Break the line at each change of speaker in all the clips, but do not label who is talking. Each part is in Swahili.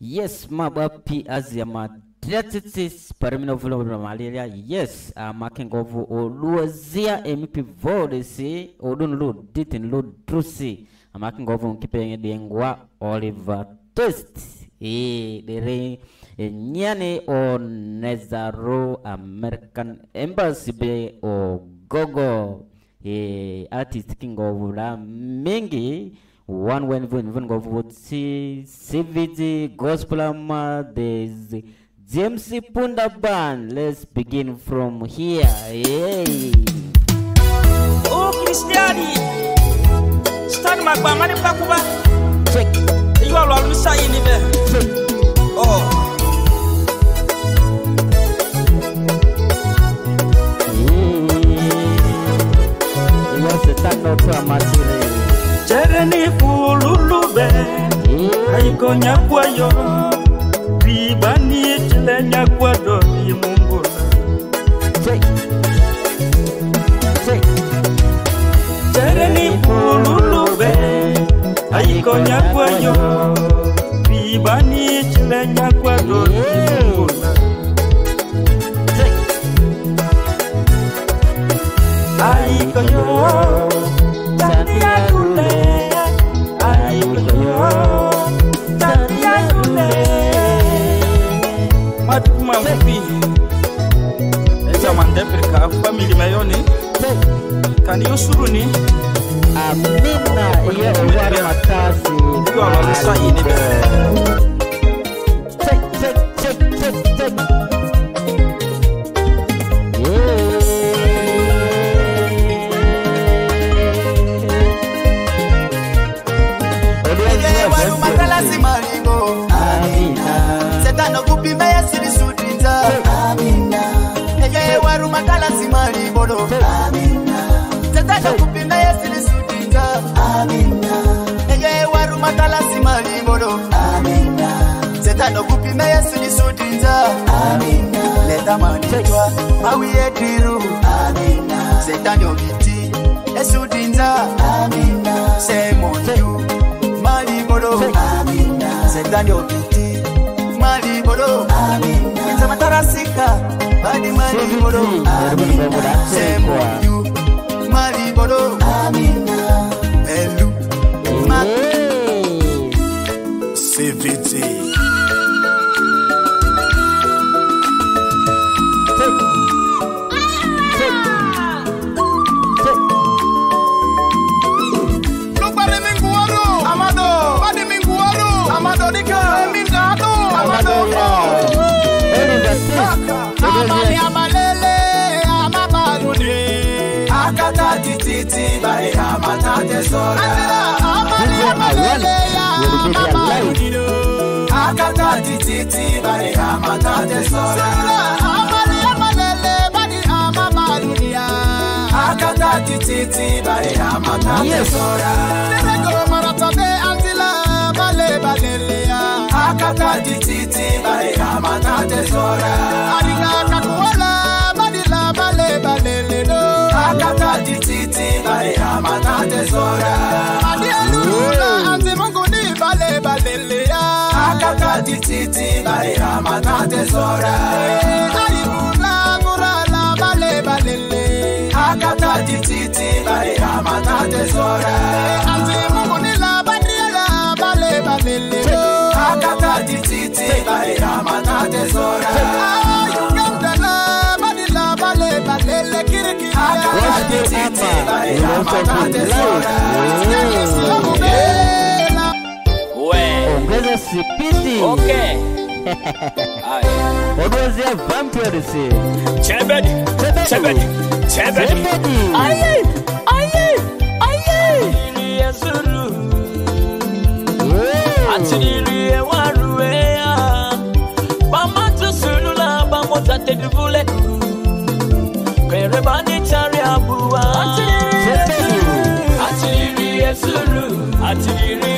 Yes, mabapi azia Triatitis paraminovulo malaria. Yes, makengovu oluazia emipi vodesi odunlu ditin lu drusi. Makengovu kipenge dengwa Oliver Twist. Dere nyane o Nezaro American Embassy be o Gogo. Artist king of la mingi. One when go vote CVD Gospel there's James Punda Band. Let's begin from here. Yay.
Oh, Christiani. Stand my bamani pakuba.
Check.
You are all Messiah in there. Oh.
Yes, it's a no material.
Chereni fululube Aiko nyakwayo Ribani chile nyakwado Yimungula Chereni fululube Aiko nyakwayo Ribani chile nyakwado Yimungula Aiko yo Matuma mfupi Eza mandepirika family mayoni Kani yusuruni
Amina iya uwari matasi
Iyo alalusa inibe
Check
Leta manitwa awiye tiru Setani ogiti esudinza Semonju malibolo Setani ogiti malibolo Inza matarasika badi malibolo Semonju malibolo Elu CVT Akata titi bari amata tesora Akata titi bari amata tesora Akata titi bari amata tesora Akata titi bari amata tesora Akata titi bari amata tesora Akata titi bari amata tesora Akata titi bari amata tesora Akata titi bari amata tesora
Ongeza sipiti.
Okay.
Odozia vampire si.
Chebedi. Aye. Ili yazuru. Atili ewaruea. Bamatu sulula bamota teduvule. Kwerebani chari abua. Atili yazuru. Atili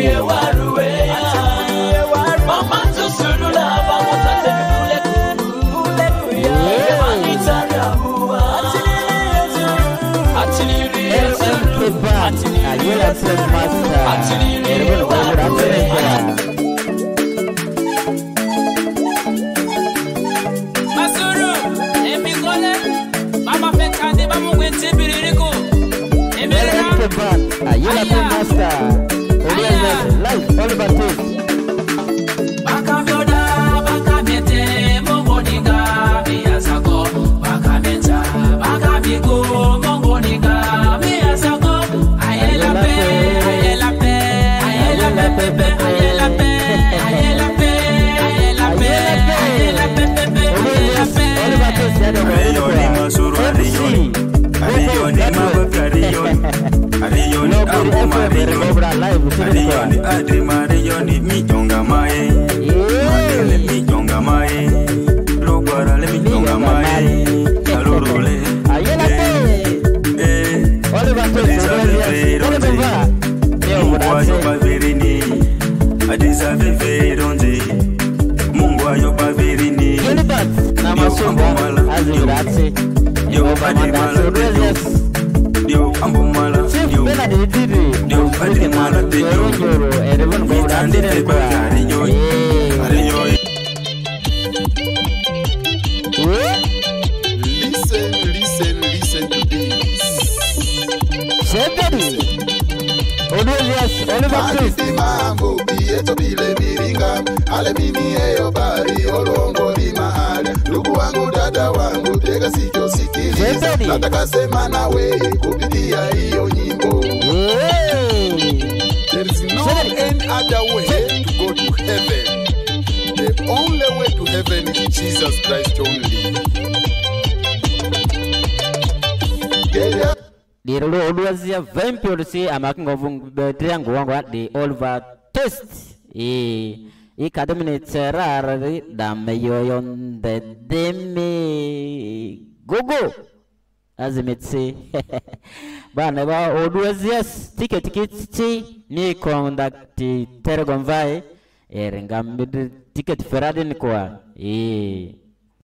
ewaruea. Bamatu sulula bamota teduvule. Kwerebani chari abua. Atili yazuru.
Ayela Master.
Listen to this. Mambo bieto bile miringa alemini eyo bari olongo di mahali ndugu wangu dada wangu tega sikio sikiliza nataka sema nawe kupitia hiyo nyimbo. There is no any other way to go to heaven. The only way to heaven is Jesus Christ only.
Di rolo oluazia vampiro si amakingo vung triangle wangu di Oliver Twist I kadamine terrari dameyoyon de demi gogo azimitsi bana ba oluazia ticket ni kondakti tergonvai erengamid ticket feradin kwa